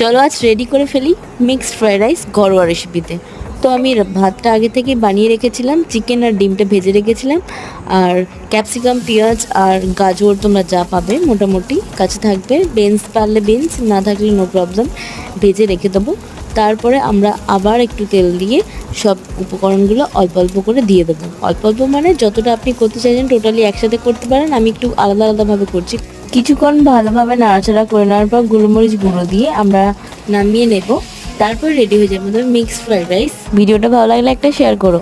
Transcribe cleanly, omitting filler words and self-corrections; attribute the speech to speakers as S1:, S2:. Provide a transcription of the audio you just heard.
S1: চলো আজ রেডি করে ফেলি মিক্সড ফ্রাইড রাইস ঘরোয়া রেসিপিতে। তো আমি ভাতটা আগে থেকে বানিয়ে রেখেছিলাম, চিকেন আর ডিমটা ভেজে রেখেছিলাম, আর ক্যাপসিকাম, পেঁয়াজ আর গাজর তোমরা যা পাবে মোটামুটি কাছে থাকবে, বিনস পারলে বিনস, না থাকলে নো প্রবলেম, ভেজে রেখে দেবো। তারপরে আমরা আবার একটু তেল দিয়ে সব উপকরণগুলো অল্প অল্প করে দিয়ে দেবো। অল্প অল্প মানে যতটা আপনি করতে চাইছেন টোটালি একসাথে করতে পারেন, আমি একটু আলাদা আলাদাভাবে করছি। কিছুক্ষণ ভালোভাবে নাড়াচাড়া করে নেওয়ার পর গোলমরিচ গুঁড়ো দিয়ে আমরা নামিয়ে নেব। তারপর রেডি হয়ে যাবে আমাদের মিক্সড ফ্রাইড রাইস। ভিডিওটা ভালো লাগলে একটা শেয়ার করো।